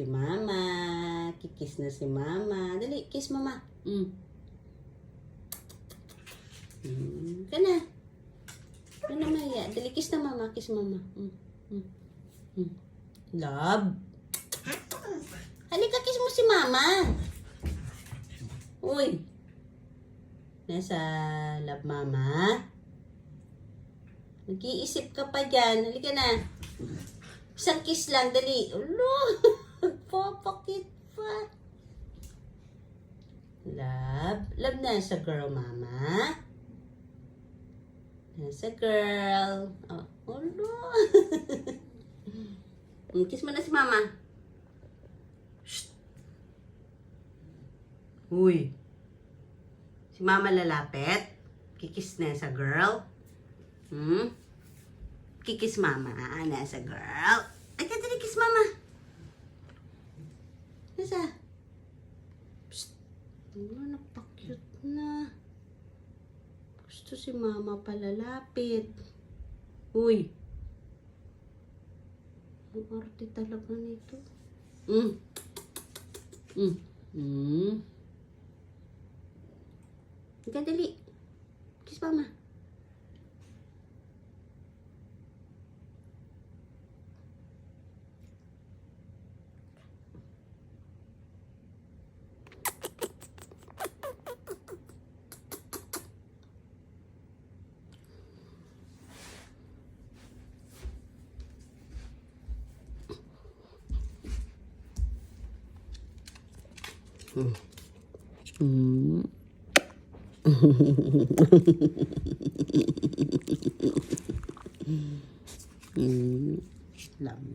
si mama. Kikis na si mama. Dali, kiss mama. Ka na. Ka na, Maya. Dali, kiss na mama. Kiss mama. Love. Halika, kiss mo si mama. Uy. Nasa love mama. Nag-iisip ka pa dyan. Halika na. Isang kiss lang. Dali. Ulo. Papakit pa. Love. Love na sa girl mama. Nasa girl. Oh. Ulo. Kiss mo na si mama. Shh. Uy. Si mama lalapit. Kikis na sa girl. Kikis mama. Nasa girl. Ay, dali kiss mama. Nasa? Psst. Napaka-cute na. Gusto si mama palalapit. Uy. Ang arte talaga nito. Ika, dali. Kiss mama. Lambi.